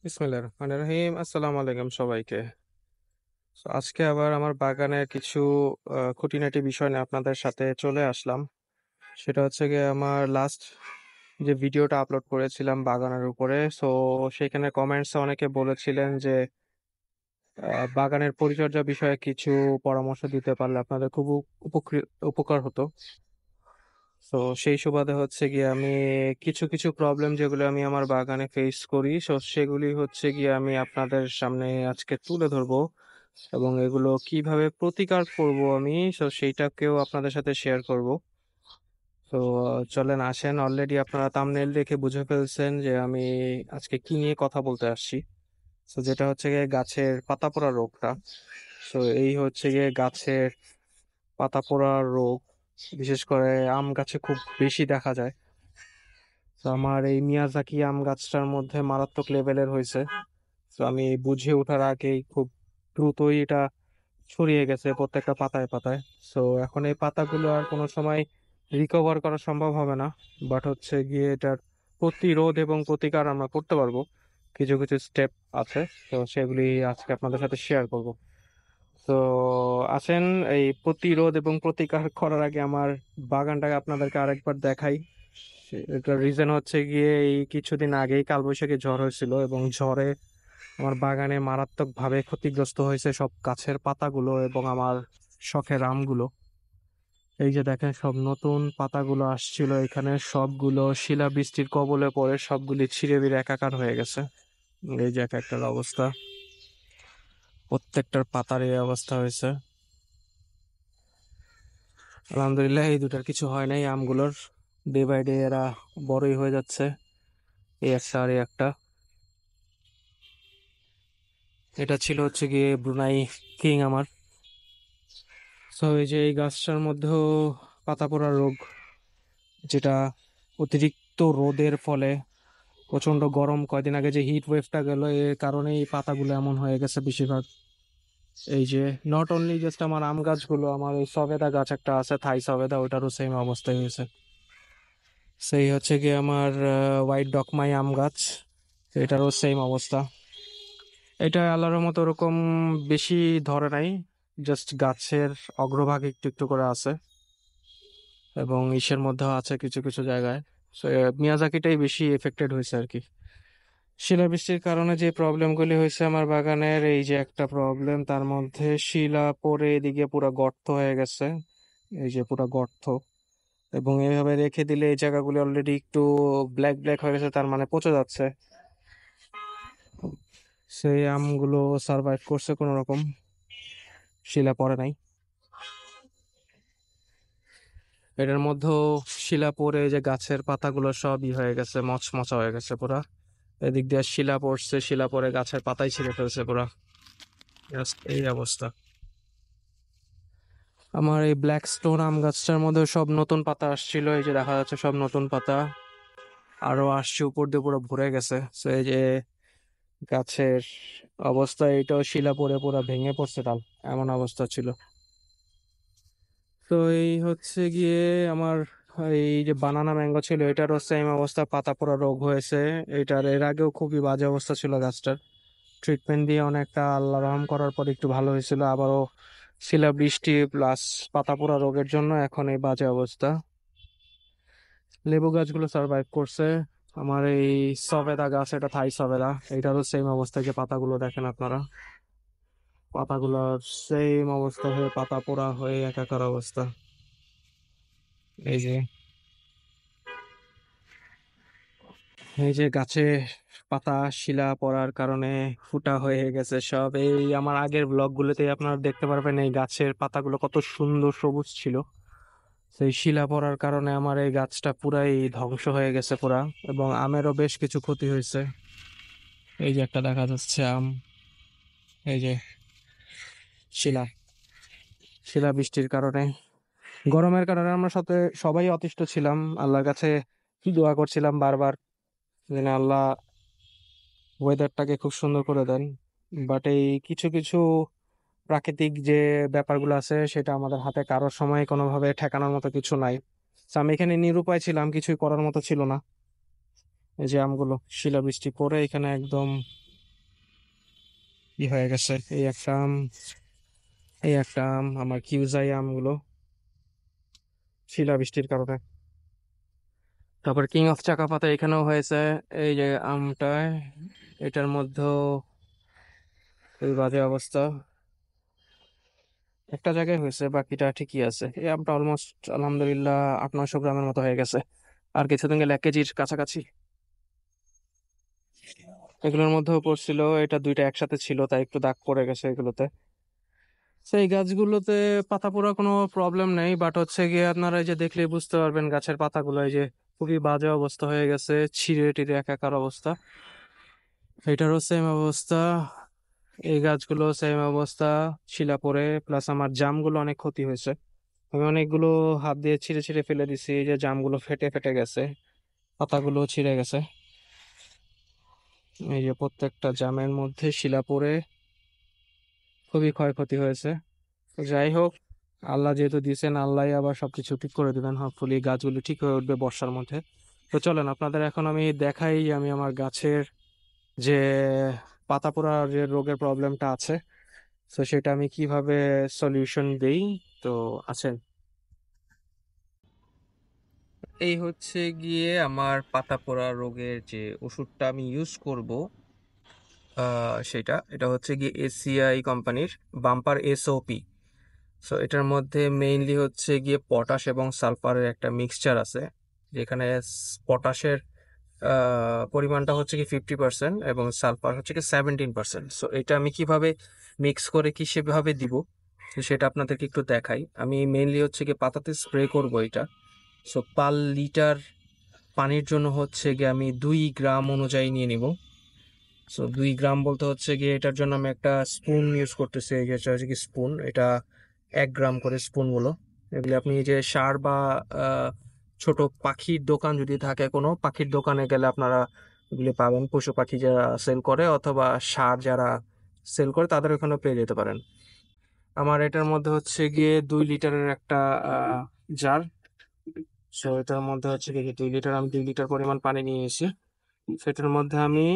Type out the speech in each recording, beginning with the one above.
বিসমিল্লাহির রহমানির রহিম। আসসালামু আলাইকুম সবাইকে। আজকে আবার আমার বাগানের কিছু খুঁটিনাটি বিষয় নিয়ে আপনাদের সাথে চলে আসলাম। সেটা হচ্ছে গিয়ে আমার লাস্ট যে ভিডিওটা আপলোড করেছিলাম বাগানের উপরে। সেখানে কমেন্টসে অনেকে বলেছিলেন যে বাগানের পরিচর্যা বিষয়ে কিছু পরামর্শ দিতে পারলে আপনাদের খুব উপকার হতো। তো সেই সুবাদে হচ্ছে গিয়ে আমি কিছু প্রবলেম যেগুলো আমি আমার বাগানে ফেস করি, সেগুলি হচ্ছে গিয়ে আমি আপনাদের সামনে আজকে তুলে ধরবো এবং এগুলো কিভাবে প্রতিকার করব আমি সেইটাকেও আপনাদের সাথে শেয়ার করব। তো চলেন আসেন, অলরেডি আপনারা থাম্বনেল দেখে বুঝে ফেলছেন যে আমি আজকে কি নিয়ে কথা বলতে আসছি। যেটা হচ্ছে গিয়ে গাছের পাতা পোড়া রোগটা। এই হচ্ছে গিয়ে গাছের পাতা পোড়া রোগ, বিশেষ করে আম গাছে খুব বেশি দেখা যায়। তো আমার এই মিয়াজাকি আম গাছটার মধ্যে মারাত্মক লেভেলের হয়েছে। তো আমি বুঝে ওঠার আগেই খুব দ্রুতই এটা ছড়িয়ে গেছে প্রত্যেকটা পাতায় পাতায়। এখন এই পাতাগুলো আর কোনো সময় রিকভার করা সম্ভব হবে না। বাট হচ্ছে গিয়ে এটার প্রতিরোধ এবং প্রতিকার আমরা করতে পারবো। কিছু কিছু স্টেপ আছে, তো সেগুলি আজকে আপনাদের সাথে শেয়ার করব। তো আসেন, এই প্রতিরোধ এবং প্রতিকার করার আগে আমার বাগানটাকে আপনাদেরকে আরেকবার দেখাই। এটার রিজন হচ্ছে গিয়ে এই কিছুদিন আগেই কালবৈশাখী ঝড় হয়েছিল এবং ঝড়ে আমার বাগানে মারাত্মক ভাবে ক্ষতিগ্রস্ত হয়েছে সব গাছের পাতাগুলো এবং আমার শখের আমগুলো। এই যে দেখেন, সব নতুন পাতাগুলো আসছিল এখানে, সবগুলো শিলাবৃষ্টির কবলে পড়ে সবগুলি ছিঁড়ে বিড়ে একাকার হয়ে গেছে। এই যে এক একটার অবস্থা, প্রত্যেকটার পাতার এই অবস্থা হয়েছে। আলহামদুলিল্লাহ এই দুটার কিছু হয় নাই, আমগুলোর ডে বাই ডে এরা বড়ই হয়ে যাচ্ছে। এই একটা আর এই একটা। এটা ছিল হচ্ছে গিয়ে ব্রুনাই কিং আমার। এই যে এই গাছটার মধ্যেও পাতা পোড়া রোগ, যেটা অতিরিক্ত রোদের ফলে, প্রচন্ড গরম কয়দিন আগে যে হিট ওয়েভটা গেল, এর কারণে এই পাতাগুলো এমন হয়ে গেছে বেশিরভাগ। এই যে নট অনলি জাস্ট আমার আম গাছগুলো, আমার এই সবেদা গাছ একটা আছে, থাই সবেদা, ওটারও সেম অবস্থায় হয়েছে। সেই হচ্ছে গিয়ে আমার হোয়াইট ডকমাই আম গাছ, এটারও সেম অবস্থা। এটা আল্লাহর মতো ওরকম বেশি ধরে নাই, জাস্ট গাছের অগ্রভাগ একটু একটু করে আছে এবং ইসের মধ্যেও আছে কিছু কিছু জায়গায়। মিয়াজাকিটাই বেশি এফেক্টেড হয়েছে আর কি। শিলাবৃষ্টির কারণে যে প্রবলেমগুলি হয়েছে আমার বাগানের, এই যে একটা প্রবলেম, তার মধ্যে শিলা পড়ে এদিকে পুরো গর্ত হয়ে গেছে। এই যে পুরো গর্ত, এবং এইভাবে রেখে দিলে এই জায়গাগুলি অলরেডি একটু ব্ল্যাক ব্ল্যাক হয়ে গেছে, তার মানে পচে যাচ্ছে। সেই আমগুলো সার্ভাইভ করছে কোনো রকম, শিলা পড়ে নাই। এটার মধ্যেও শিলা পড়ে যে গাছের পাতাগুলো সবই হয়ে গেছে, মচমচা হয়ে গেছে পুরা। এদিক দিয়ে শিলা পড়ছে, শিলা পড়ে গাছের পাতাই ছিঁড়ে ফেলছে পুরা। জাস্ট এই অবস্থা। আমার এই ব্ল্যাক স্টোন আম গাছটার মধ্যে সব নতুন পাতা আসছিল, এই যে দেখা যাচ্ছে সব নতুন পাতা আরো আসছে, উপর দিয়ে পুরো ভরে গেছে। এই যে গাছের অবস্থা, এটাও শিলা পড়ে পুরো ভেঙে পড়ছে ডাল, এমন অবস্থা ছিল। এই হচ্ছে গিয়ে আমার এই যে বানানা ম্যাঙ্গো ছিল, এটারও সেম অবস্থা, পাতা পোড়া রোগ হয়েছে। এটার এর আগেও খুবই বাজে অবস্থা ছিল গাছটার। ট্রিটমেন্ট দিয়ে অনেকটা আল্লাহ রহম করার পর একটু ভালো হয়েছিল, আবারও শিলাবৃষ্টি প্লাস পাতা পোড়া রোগের জন্য এখন এই বাজে অবস্থা। লেবু গাছগুলো সার্ভাইভ করছে। আমার এই সবেদা গাছ, এটা থাই সবেদা, এটারও সেম অবস্থা, যে পাতাগুলো দেখেন আপনারা, পাতাগুলোর সেম অবস্থা হয়ে পাতা পোড়া হয়ে একাকার অবস্থা। এই যে এই যে গাছে পাতা শিলা পড়ার কারণে ফুটা হয়ে গেছে সব। এই আমার আগের ব্লগগুলোতে আপনারা দেখতে পারবেন এই গাছের পাতাগুলো কত সুন্দর সবুজ ছিল। সেই শিলা পড়ার কারণে আমার এই গাছটা পুরাই ধ্বংস হয়ে গেছে পুরা, এবং আমেরও বেশ কিছু ক্ষতি হয়েছে। এই যে একটা দেখা যাচ্ছে আম, এই যে শিলা, শিলা বৃষ্টির কারণে, গরমের কারণে আমরা সাথে সবাই অতিষ্ঠ ছিলাম, আল্লাহর কাছে দোয়া করছিলাম বারবার যেন আল্লাহ ওয়েদারটাকে খুব সুন্দর করে দেন। বাট এই কিছু কিছু প্রাকৃতিক যে ব্যাপারগুলো আছে, সেটা আমাদের হাতে কারোর সময় কোনোভাবে ঠেকানোর মতো কিছু নাই। আমি এখানে নিরুপায় ছিলাম, কিছুই করার মতো ছিল না। এই যে আমগুলো শিলাবৃষ্টি পড়ে এখানে একদম ই হয়ে গেছে। এই একটা আম আমার কিউজাই আমগুলো শিলাবৃষ্টির কারণে। তারপর কিং অফ চাকা পাতা এখানেও হয়েছে। এই যে আমটায়, এটার মধ্যেও এই বাজে অবস্থা। একটা জায়গায় হয়েছে, বাকিটা ঠিকই আছে। এই আমটা অলমোস্ট আলহামদুলিল্লাহ 800-900 গ্রামের মতো হয়ে গেছে। আর কিছুদিন গেলে 1 কেজির কাছাকাছি। এগুলোর মধ্যেও পড়ছিল, এটা দুইটা একসাথে ছিল তাই একটু দাগ পড়ে গেছে এগুলোতে। সেই গাছগুলোতে পাতা পোড়া কোনো প্রবলেম নেই, বাট হচ্ছে গিয়ে আপনারা এই যে দেখলেই বুঝতে পারবেন গাছের পাতাগুলো এই যে খুবই বাজে অবস্থা হয়ে গেছে, ছিঁড়ে টিড়ে একাকার অবস্থা। এটারও সেম অবস্থা, এই গাছগুলো সেম অবস্থা, শিলা পড়ে, প্লাস আমার জামগুলো অনেক ক্ষতি হয়েছে। আমি অনেকগুলো হাত দিয়ে ছিঁড়ে ছিঁড়ে ফেলে দিছি, এই যে জামগুলো ফেটে ফেটে গেছে, পাতাগুলো ছিঁড়ে গেছে। এই যে প্রত্যেকটা জামের মধ্যে শিলা পড়ে খুবই ক্ষয়ক্ষতি হয়েছে। তো যাই হোক, আল্লাহ যেহেতু দিয়েছেন, আল্লাহ আবার সবকিছু ঠিক করে দিবেন। হোপফুলি গাছগুলো ঠিক হয়ে উঠবে বর্ষার মধ্যে। তো চলেন আপনাদের এখন আমি দেখাই আমি আমার গাছের যে পাতা পোড়া যে রোগের প্রবলেমটা আছে, তো সেটা আমি কিভাবে সলিউশন দেই। তো আছেন, এই হচ্ছে গিয়ে আমার পাতা পোড়া রোগের যে ওষুধটা আমি ইউজ করব, এটা হচ্ছে গিয়ে এসিআই কোম্পানির বাম্পার এসওপি। সো এটার মধ্যে মেইনলি হচ্ছে গিয়ে পটাশ এবং সালফারের একটা মিক্সচার আছে, যেখানে পটাশের পরিমাণটা হচ্ছে কি 50% এবং সালফার হচ্ছে কি 17%। সো এটা আমি কিভাবে মিক্স করে কি সেভাবে দিব, তো সেটা আপনাদেরকে একটু দেখাই। আমি মেইনলি হচ্ছে গিয়ে পাতাতে স্প্রে করব এটা। সো পার লিটার পানির জন্য হচ্ছে গিয়ে আমি 2 গ্রাম অনুযায়ী নিয়ে নিব। সো 2 গ্রাম বলতে হচ্ছে গিয়ে এটার জন্য আমি একটা স্পুন ইউজ করতেছি, এই যে এটা হচ্ছে কি স্পুন, এটা 1 গ্রাম করে স্পুনগুলো। এগুলি আপনি যে সার বা আহ, ছোট পাখির দোকান যদি থাকে, কোনো পাখির দোকানে গেলে আপনারা এগুলি পাবেন, পশু পাখি যারা সেল করে অথবা সার যারা সেল করে তাদের ওখানে পেয়ে যেতে পারেন। আমার এটার মধ্যে হচ্ছে গিয়ে 2 লিটারের একটা জার। সো এটার মধ্যে হচ্ছে গিয়ে 2 লিটার, আমি 2 লিটার পরিমাণ পানি নিয়ে এসেছি। সেটার মধ্যে আমি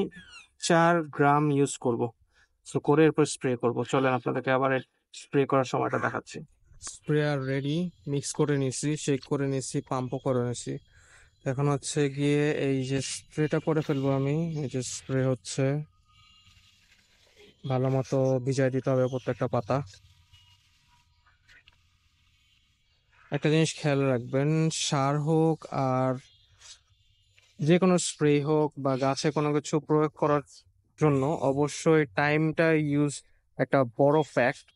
4 গ্রাম ইউজ করব। সো করে এরপর স্প্রে করব। চলেন আপনাদেরকে আবার স্প্রে করার সময়টা দেখাচ্ছি। স্প্রেয়ার রেডি, মিক্স করে নিয়েছি, শেক করে নিয়েছি, পাম্পও করে নিয়েছি। এখন হচ্ছে গিয়ে এই যে স্প্রেটা করে ফেলবো আমি। এই যে স্প্রে হচ্ছে, ভালো মতো ভিজাই দিতে হবে প্রত্যেকটা পাতা। একটা জিনিস খেয়াল রাখবেন, সার হোক আর যে কোনো স্প্রে হোক বা গাছে কোনো কিছু প্রয়োগ করার জন্য অবশ্যই টাইমটা ইউজ একটা বড় ফ্যাক্ট।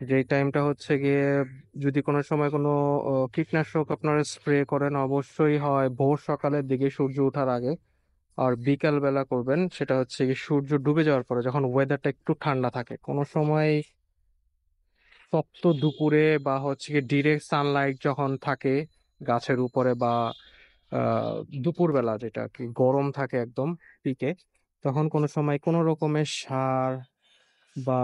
যেই টাইমটা হচ্ছে গিয়ে, যদি কোনো সময় কোনো কীটনাশক আপনারা স্প্রে করেন, অবশ্যই হয় ভোর সকালের দিকে সূর্য ওঠার আগে, আর বিকাল বেলা করবেন সেটা হচ্ছে কি সূর্য ডুবে যাওয়ার পরে, যখন ওয়েদারটা একটু ঠান্ডা থাকে। কোনো সময় তপ্ত দুপুরে বা হচ্ছে কি ডিরেক্ট সানলাইট যখন থাকে গাছের উপরে, বা দুপুরবেলা যেটা কি গরম থাকে একদম পিকে, তখন কোনো সময় কোনো রকমের সার বা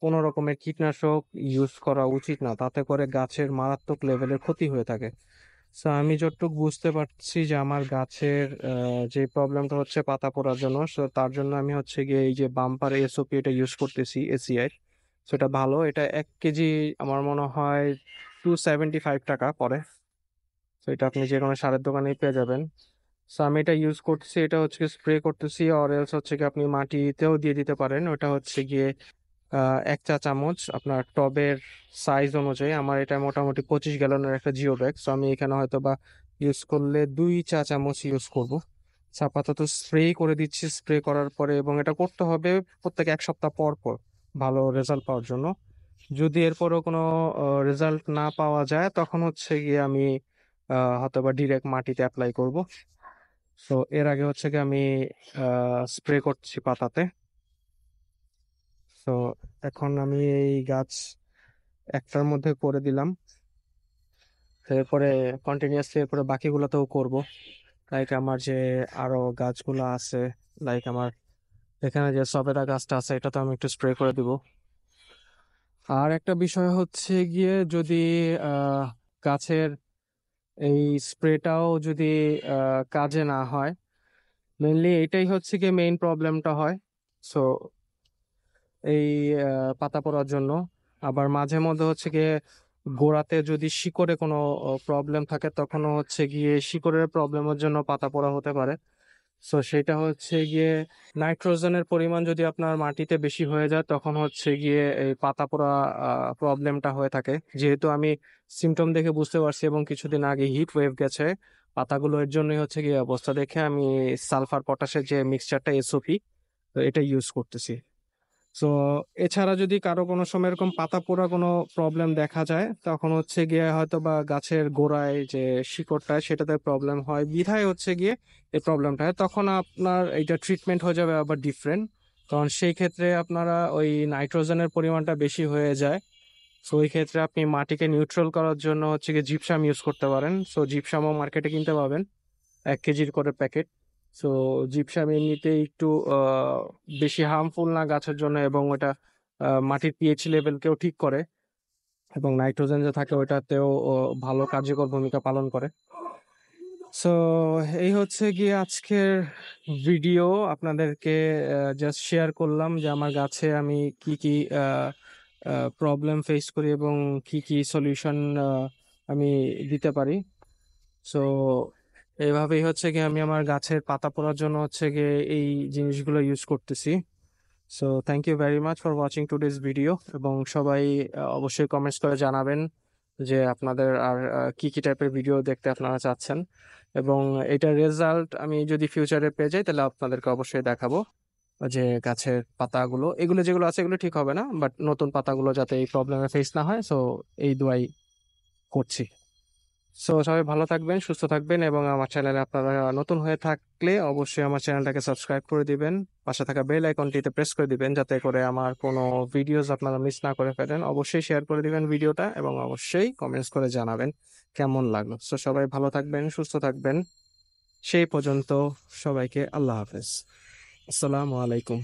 কোনো রকমের কীটনাশক ইউজ করা উচিত না, তাতে করে গাছের মারাত্মক লেভেলের ক্ষতি হয়ে থাকে। সো আমি যতটুকু বুঝতে পারছি যে আমার গাছের যে প্রবলেমটা হচ্ছে পাতা পড়ার জন্য, সো তার জন্য আমি হচ্ছে গিয়ে এই যে বাম্পার এসওপি এটা ইউজ করতেছি, এসিআই। সেটা ভালো, এটা 1 কেজি আমার মনে হয় 275 টাকা পড়ে। তো এটা আপনি যে কোনো সারের দোকানেই পেয়ে যাবেন। সো আমি এটা ইউজ করতেছি, এটা হচ্ছে স্প্রে করতেছি, অর এলস হচ্ছে কি আপনি মাটিতেও দিয়ে দিতে পারেন। ওটা হচ্ছে গিয়ে 1 চা চামচ আপনার টবের সাইজ অনুযায়ী। আমার এটা মোটামুটি 25 গ্যালনের একটা জিও ব্যাগ, সো আমি এখানে হয়তো বা ইউজ করলে 2 চা চামচ ইউজ করব। আপাতত স্প্রে করে দিচ্ছি, স্প্রে করার পরে, এবং এটা করতে হবে প্রত্যেক 1 সপ্তাহ পর পর ভালো রেজাল্ট পাওয়ার জন্য। যদি এরপরও কোনো রেজাল্ট না পাওয়া যায়, তখন হচ্ছে গিয়ে আমি হয়তো বা ডিরেক্ট মাটিতে অ্যাপ্লাই করব। সো এর আগে হচ্ছে গিয়ে আমি স্প্রে করছি পাতাতে। তো এখন আমি এই গাছ একটার মধ্যে করে দিলাম, তো এরপরে কন্টিনিউয়াসলি এরপরে বাকিগুলোতেও করব। লাইক আমার যে আরো গাছগুলো আছে, লাইক আমার এখানে যে সবেদা গাছটা আছে, এটা তো আমি একটু স্প্রে করে দিব। আর একটা বিষয় হচ্ছে গিয়ে, যদি আহ গাছের এই স্প্রেটাও যদি কাজে না হয়, মেইনলি এটাই হচ্ছে গিয়ে মেইন প্রবলেমটা হয়। সো এই পাতা পড়ার জন্য। আবার মাঝে মধ্যে হচ্ছে গিয়ে গোড়াতে যদি শিকড়ে কোনো প্রবলেম থাকে তখনও হচ্ছে গিয়ে শিকড়ের প্রবলেমের জন্য পাতা পড়া হতে পারে। সো সেটা হচ্ছে গিয়ে নাইট্রোজেনের পরিমাণ যদি আপনার মাটিতে বেশি হয়ে যায় তখন হচ্ছে গিয়ে এই পাতা পোড়া প্রবলেমটা হয়ে থাকে। যেহেতু আমি সিমটম দেখে বুঝতে পারছি এবং কিছুদিন আগে হিট ওয়েভ গেছে পাতাগুলো, এর জন্যই হচ্ছে গিয়ে অবস্থা দেখে আমি সালফার পটাশের যে মিক্সচারটা এসওপি, তো এটা ইউজ করতেছি। সো এছাড়া যদি কারো কোনো সময় এরকম পাতা পোড়া কোনো প্রবলেম দেখা যায় তখন হচ্ছে গিয়ে হয়তো বা গাছের গোড়ায় যে শিকড়টা সেটাতে প্রবলেম হয় বিধায় হচ্ছে গিয়ে এই প্রবলেমটা হয়, তখন আপনার এটা ট্রিটমেন্ট হয়ে যাবে আবার ডিফারেন্ট। কারণ সেই ক্ষেত্রে আপনারা ওই নাইট্রোজেনের পরিমাণটা বেশি হয়ে যায়। সো ওই ক্ষেত্রে আপনি মাটিকে নিউট্রাল করার জন্য হচ্ছে গিয়ে জিপসাম ইউজ করতে পারেন। সো জিপসামও মার্কেটে কিনতে পাবেন 1 কেজির করে প্যাকেট। সো জিপসাম এমনিতে একটু বেশি হার্মফুল না গাছের জন্য, এবং ওটা মাটির পিএইচ লেভেলকেও ঠিক করে, এবং নাইট্রোজেন যে থাকে ওইটাতেও ভালো কার্যকর ভূমিকা পালন করে। সো এই হচ্ছে গিয়ে আজকের ভিডিও। আপনাদেরকে জাস্ট শেয়ার করলাম যে আমার গাছে আমি কি কি প্রবলেম ফেস করি এবং কি কি সলিউশন আমি দিতে পারি। সো এইভাবেই হচ্ছে গিয়ে আমি আমার গাছের পাতা পড়ার জন্য হচ্ছে গিয়ে এই জিনিসগুলো ইউজ করতেছি। So thank you very much for watching today's video, এবং সবাই অবশ্যই কমেন্টস করে জানাবেন যে আপনাদের আর কি কি টাইপের ভিডিও দেখতে আপনারা চাচ্ছেন, এবং এটার রেজাল্ট আমি যদি ফিউচারে পেয়ে যাই তাহলে আপনাদেরকে অবশ্যই দেখাবো যে গাছের পাতাগুলো এগুলো যেগুলো আছে এগুলো ঠিক হবে না, বাট নতুন পাতাগুলো যাতে এই প্রবলেমে ফেস না হয়। সো এই দোয়াই করছি। সো সবাই ভালো থাকবেন, সুস্থ থাকবেন, এবং আমার চ্যানেলে আপনারা নতুন হয়ে থাকলে অবশ্যই আমার চ্যানেলটাকে সাবস্ক্রাইব করে দিবেন, পাশে থাকা বেল আইকনটিতে প্রেস করে দিবেন যাতে করে আমার কোনো ভিডিওস আপনারা মিস না করে ফেলেন। অবশ্যই শেয়ার করে দিবেন ভিডিওটা, এবং অবশ্যই কমেন্টস করে জানাবেন কেমন লাগলো। সো সবাই ভালো থাকবেন, সুস্থ থাকবেন। সেই পর্যন্ত সবাইকে আল্লাহ হাফেজ। আসসালামু আলাইকুম।